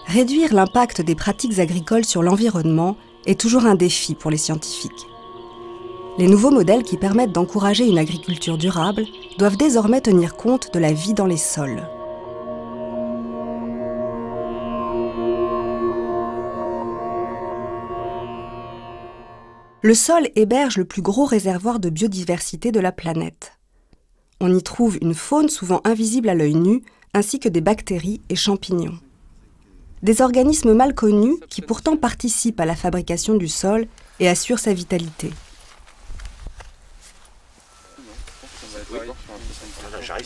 Réduire l'impact des pratiques agricoles sur l'environnement est toujours un défi pour les scientifiques. Les nouveaux modèles qui permettent d'encourager une agriculture durable doivent désormais tenir compte de la vie dans les sols. Le sol héberge le plus gros réservoir de biodiversité de la planète. On y trouve une faune souvent invisible à l'œil nu, ainsi que des bactéries et champignons. Des organismes mal connus qui pourtant participent à la fabrication du sol et assurent sa vitalité.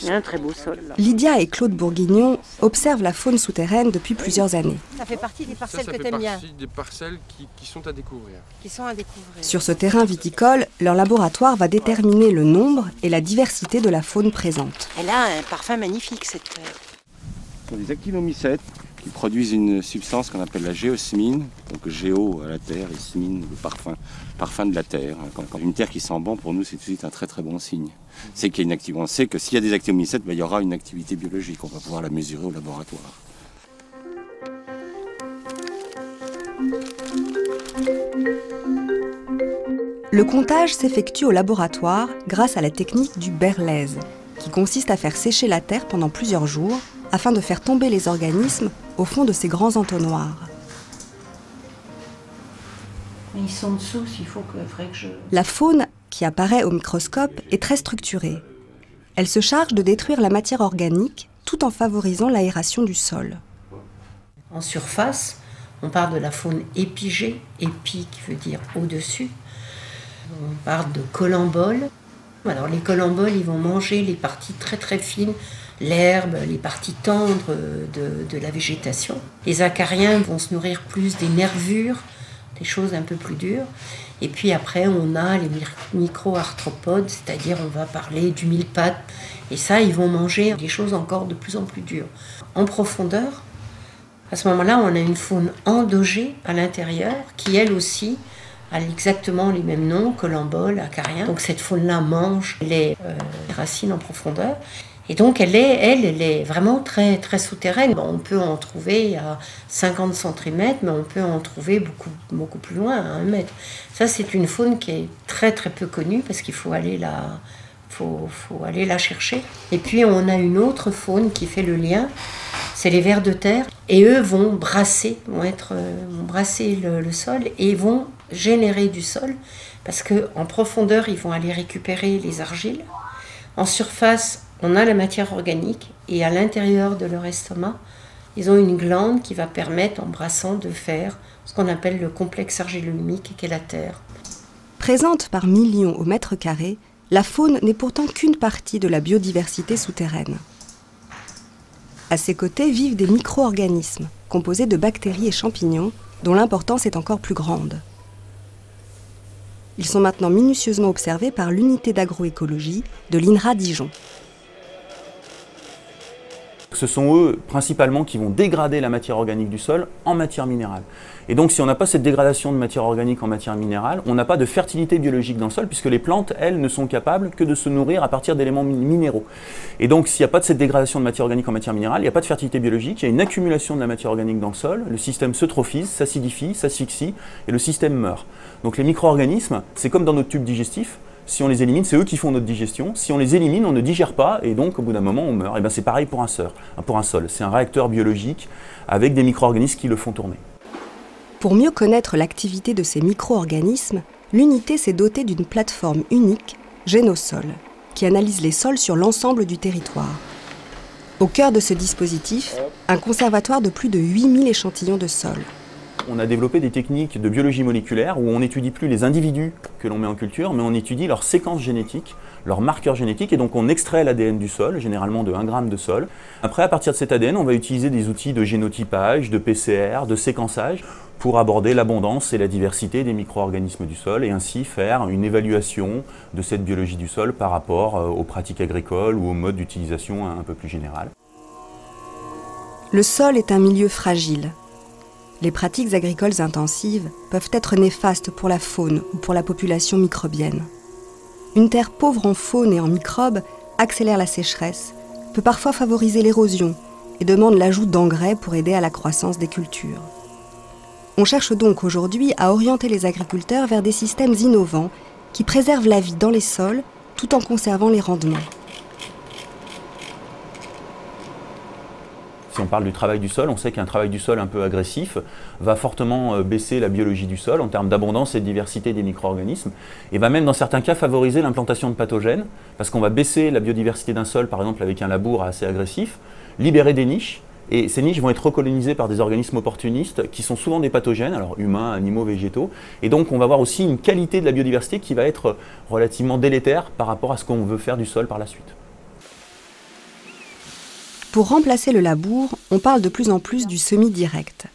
Il y a un très beau sol, là. Lydia et Claude Bourguignon observent la faune souterraine depuis plusieurs années. Ça fait partie des parcelles que tu aimes bien. Ça fait partie des parcelles qui sont à découvrir. Sur ce terrain viticole, leur laboratoire va déterminer le nombre et la diversité de la faune présente. Elle a un parfum magnifique, cette terre. Ce sont des actinomycètes qui produisent une substance qu'on appelle la géosmine. Donc géo à la terre et smine, le parfum de la terre. Quand une terre qui sent bon, pour nous, c'est tout de suite un très très bon signe. C'est qu'il y a une activité. On sait que s'il y a des actinomycètes, il y aura une activité biologique. On va pouvoir la mesurer au laboratoire. Le comptage s'effectue au laboratoire grâce à la technique du berlaise, qui consiste à faire sécher la terre pendant plusieurs jours afin de faire tomber les organismes au fond de ces grands entonnoirs. Mais ils sont dessous, s'il faut que je... La faune qui apparaît au microscope est très structurée. Elle se charge de détruire la matière organique tout en favorisant l'aération du sol. En surface, on parle de la faune épigée, épi qui veut dire au-dessus. On parle de colamboles. Alors les colamboles, ils vont manger les parties très très fines, l'herbe, les parties tendres de la végétation. Les acariens vont se nourrir plus des nervures, des choses un peu plus dures. Et puis après, on a les micro-arthropodes, c'est-à-dire on va parler du mille-pattes. Et ça, ils vont manger des choses encore de plus en plus dures. En profondeur, à ce moment-là, on a une faune endogée à l'intérieur qui, elle aussi, a exactement les mêmes noms, colamboles, acariens. Donc cette faune-là mange les racines en profondeur. Et donc elle est vraiment très, très souterraine. On peut en trouver à 50 cm, mais on peut en trouver beaucoup plus loin, à 1 mètre. Ça, c'est une faune qui est très très peu connue parce qu'il faut aller la chercher. Et puis on a une autre faune qui fait le lien, c'est les vers de terre. Et eux vont brasser le sol et vont générer du sol parce qu'en profondeur, ils vont aller récupérer les argiles. En surface, on a la matière organique et à l'intérieur de leur estomac, ils ont une glande qui va permettre, en brassant, de faire ce qu'on appelle le complexe argilo-humique, qui est la terre. Présente par millions au mètre carré, la faune n'est pourtant qu'une partie de la biodiversité souterraine. À ses côtés vivent des micro-organismes, composés de bactéries et champignons, dont l'importance est encore plus grande. Ils sont maintenant minutieusement observés par l'unité d'agroécologie de l'INRA Dijon. Ce sont eux, principalement, qui vont dégrader la matière organique du sol en matière minérale. Et donc, si on n'a pas cette dégradation de matière organique en matière minérale, on n'a pas de fertilité biologique dans le sol, puisque les plantes, elles, ne sont capables que de se nourrir à partir d'éléments minéraux. Et donc, s'il n'y a pas de cette dégradation de matière organique en matière minérale, il n'y a pas de fertilité biologique, il y a une accumulation de la matière organique dans le sol, le système se trophise, s'acidifie, s'asphyxie, et le système meurt. Donc les micro-organismes, c'est comme dans notre tube digestif. Si on les élimine, c'est eux qui font notre digestion. Si on les élimine, on ne digère pas et donc au bout d'un moment, on meurt. Et bien c'est pareil pour un sol. C'est un réacteur biologique avec des micro-organismes qui le font tourner. Pour mieux connaître l'activité de ces micro-organismes, l'unité s'est dotée d'une plateforme unique, Génosol, qui analyse les sols sur l'ensemble du territoire. Au cœur de ce dispositif, un conservatoire de plus de 8000 échantillons de sol. On a développé des techniques de biologie moléculaire où on n'étudie plus les individus que l'on met en culture, mais on étudie leurs séquences génétiques, leurs marqueurs génétiques, et donc on extrait l'ADN du sol, généralement de 1 gramme de sol. Après, à partir de cet ADN, on va utiliser des outils de génotypage, de PCR, de séquençage, pour aborder l'abondance et la diversité des micro-organismes du sol, et ainsi faire une évaluation de cette biologie du sol par rapport aux pratiques agricoles ou aux modes d'utilisation un peu plus général. Le sol est un milieu fragile. Les pratiques agricoles intensives peuvent être néfastes pour la faune ou pour la population microbienne. Une terre pauvre en faune et en microbes accélère la sécheresse, peut parfois favoriser l'érosion et demandent l'ajout d'engrais pour aider à la croissance des cultures. On cherche donc aujourd'hui à orienter les agriculteurs vers des systèmes innovants qui préservent la vie dans les sols tout en conservant les rendements. Si on parle du travail du sol, on sait qu'un travail du sol un peu agressif va fortement baisser la biologie du sol en termes d'abondance et de diversité des micro-organismes et va même dans certains cas favoriser l'implantation de pathogènes parce qu'on va baisser la biodiversité d'un sol, par exemple avec un labour assez agressif, libérer des niches et ces niches vont être recolonisées par des organismes opportunistes qui sont souvent des pathogènes, alors humains, animaux, végétaux, et donc on va avoir aussi une qualité de la biodiversité qui va être relativement délétère par rapport à ce qu'on veut faire du sol par la suite. Pour remplacer le labour, on parle de plus en plus du semis direct.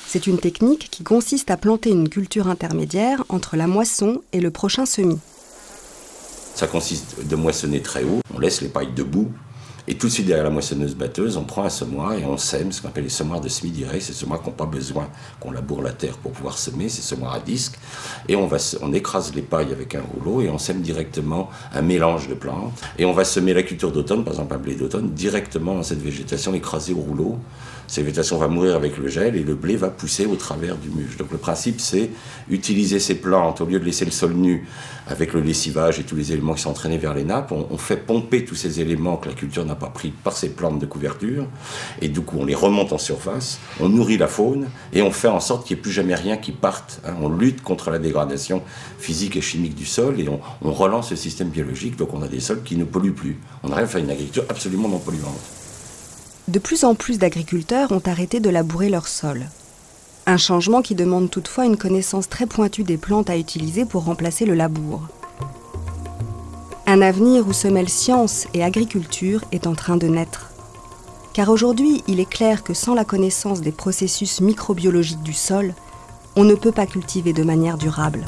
C'est une technique qui consiste à planter une culture intermédiaire entre la moisson et le prochain semis. Ça consiste de moissonner très haut, on laisse les pailles debout, et tout de suite derrière la moissonneuse-batteuse, on prend un semoir et on sème, ce qu'on appelle les semoirs de semis direct, c'est des semoirs qui n'ont pas besoin qu'on laboure la terre pour pouvoir semer, c'est semoirs à disque, et on écrase les pailles avec un rouleau et on sème directement un mélange de plantes, et on va semer la culture d'automne, par exemple un blé d'automne, directement dans cette végétation écrasée au rouleau. Cette végétation va mourir avec le gel et le blé va pousser au travers du muge. Donc le principe, c'est utiliser ces plantes, au lieu de laisser le sol nu avec le lessivage et tous les éléments qui sont entraînés vers les nappes, on fait pomper tous ces éléments que la culture n'a pas pris par ces plantes de couverture, et du coup on les remonte en surface, on nourrit la faune, et on fait en sorte qu'il n'y ait plus jamais rien qui parte. On lutte contre la dégradation physique et chimique du sol, et on relance le système biologique, donc on a des sols qui ne polluent plus. On arrive à faire une agriculture absolument non polluante. De plus en plus d'agriculteurs ont arrêté de labourer leur sol. Un changement qui demande toutefois une connaissance très pointue des plantes à utiliser pour remplacer le labour. Un avenir où se mêlent science et agriculture est en train de naître. Car aujourd'hui, il est clair que sans la connaissance des processus microbiologiques du sol, on ne peut pas cultiver de manière durable.